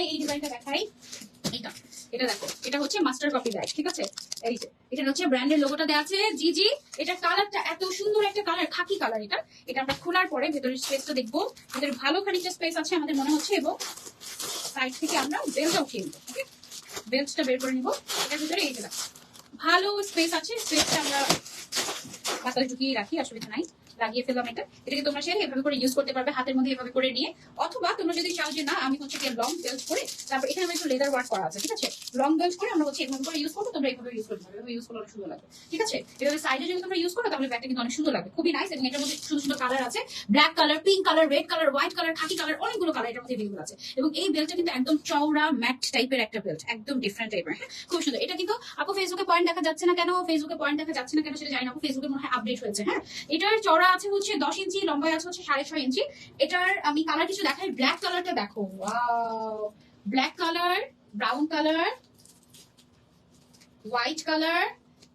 দেখাই, এই ডিজাইনটা দেখাই। এটা এটা দেখো, এটা হচ্ছে মাস্টার কপি ব্যাগ, ঠিক আছে? এই যে এটা হচ্ছে ব্র্যান্ডের লোগোটা দেওয়া আছে, জি জি। এটার কালারটা এত সুন্দর একটা কালার, খাকি কালার। এটা আমরা খোলার পরে ভেতরের স্পেসটা দেখবো, ভেতরে ভালো খানিকটা স্পেস আছে আমাদের মনে হচ্ছে, এবং সাইড থেকে আমরা বেল্টটা উঠিয়ে নিবো। ওকে, বেল্টটা বের করে নিবো। এটার ভিতরে এই যে ভালো স্পেস আছে, স্পেসটা আমরা পাতায় ঢুকিয়ে রাখি, অসুবিধা নাই। লাগিয়ে ফেললাম এটা। এটাকে তোমরা চাইলে এভাবে করে ইউজ করতে পারবে, হাতের মধ্যে এভাবে করে নিয়ে। অথবা তোমরা যদি চাও যে না আমি হচ্ছে কি লং বেল্ট করে, তারপর এখানে আমার একটু লেদার ওয়ার্ক করা আছে, ঠিক আছে? লং বেল্ট করে আমরা হচ্ছে এভাবে করে ইউজ করবো, তোমরা এভাবে ইউজ করতে পারবে। এভাবে ইউজ করলে অনেক সুন্দর লাগবে, ঠিক আছে? এভাবে সাইডে যদি তোমরা ইউজ করো তাহলে ব্যাগটা কিন্তু অনেক সুন্দর লাগবে, খুবই নাইস। এবং এটার মধ্যে সুন্দর সুন্দর কালার আছে, black colour, pink colour, red colour, white colour, khaki colour, অনেকগুলো কালার এটার মধ্যে এভেলেবল আছে। এবং এই বেল্টটা কিন্তু একদম চওড়া ম্যাট টাইপের একটা বেল্ট, একদম ডিফারেন্ট টাইপের, হ্যাঁ, খুব সুন্দর। এটা কিন্তু আপু ফেসবুকে পয়েন্ট দেখা যাচ্ছে না কেন? ফেসবুকে পয়েন্ট দেখা যাচ্ছে না কেন সেটা জানি না, আপু ফেসবুকে মনে হয় আপডেট হয়েছে। হ্যাঁ, এটার চওড়া আছে হচ্ছে 10 ইঞ্চি, লম্বায় আছে হচ্ছে 6.5 ইঞ্চি। এটার আমি কালার কিছু দেখাই। ব্ল্যাক কালারটা দেখো, wow, black colour, brown colour, white colour,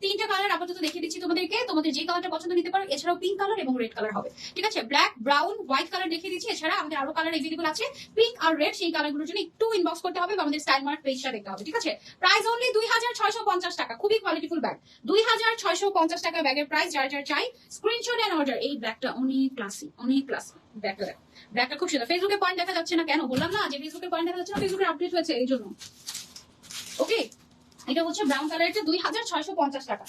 তিনটা কালার আপাতত দেখিয়ে দিচ্ছি তোমাদেরকে। তোমাদের যে কালারটা পছন্দ নিতে পারো। এছাড়াও পিঙ্ক কালার এবং রেড কালার হবে, ঠিক আছে? ব্ল্যাক, ব্রাউন, হোয়াইট কালার দেখিয়ে দিচ্ছি। এছাড়া আমাদের আরো কালার এভেলেবল আছে, পিঙ্ক আর রেড। সেই কালারগুলোর জন্য একটু ইনবক্স করতে হবে বা আমাদের স্টাইল মার্ট পেজটা দেখতে হবে, ঠিক আছে? প্রাইস অনলি 2650 টাকা, খুবই কোয়ালিটিফুল ব্যাগ। 2650 টাকা ব্যাগের প্রাইস। যার যার চাই স্ক্রিনশট এন্ড অর্ডার। এই ব্যাগটা অনেক ক্লাসি, অনেক ক্লাসি। ব্যাগটা দেখো, ব্যাগটা খুব সুন্দর। ফেসবুকে পয়েন্ট দেখা যাচ্ছে না কেন? বললাম না যে ফেসবুকে পয়েন্ট দেখা যাচ্ছে না, ফেসবুকে আপডেট হয়েছে এই জন্য। ওকে, এটা হচ্ছে ব্রাউন কালারটা 2650 টাকা।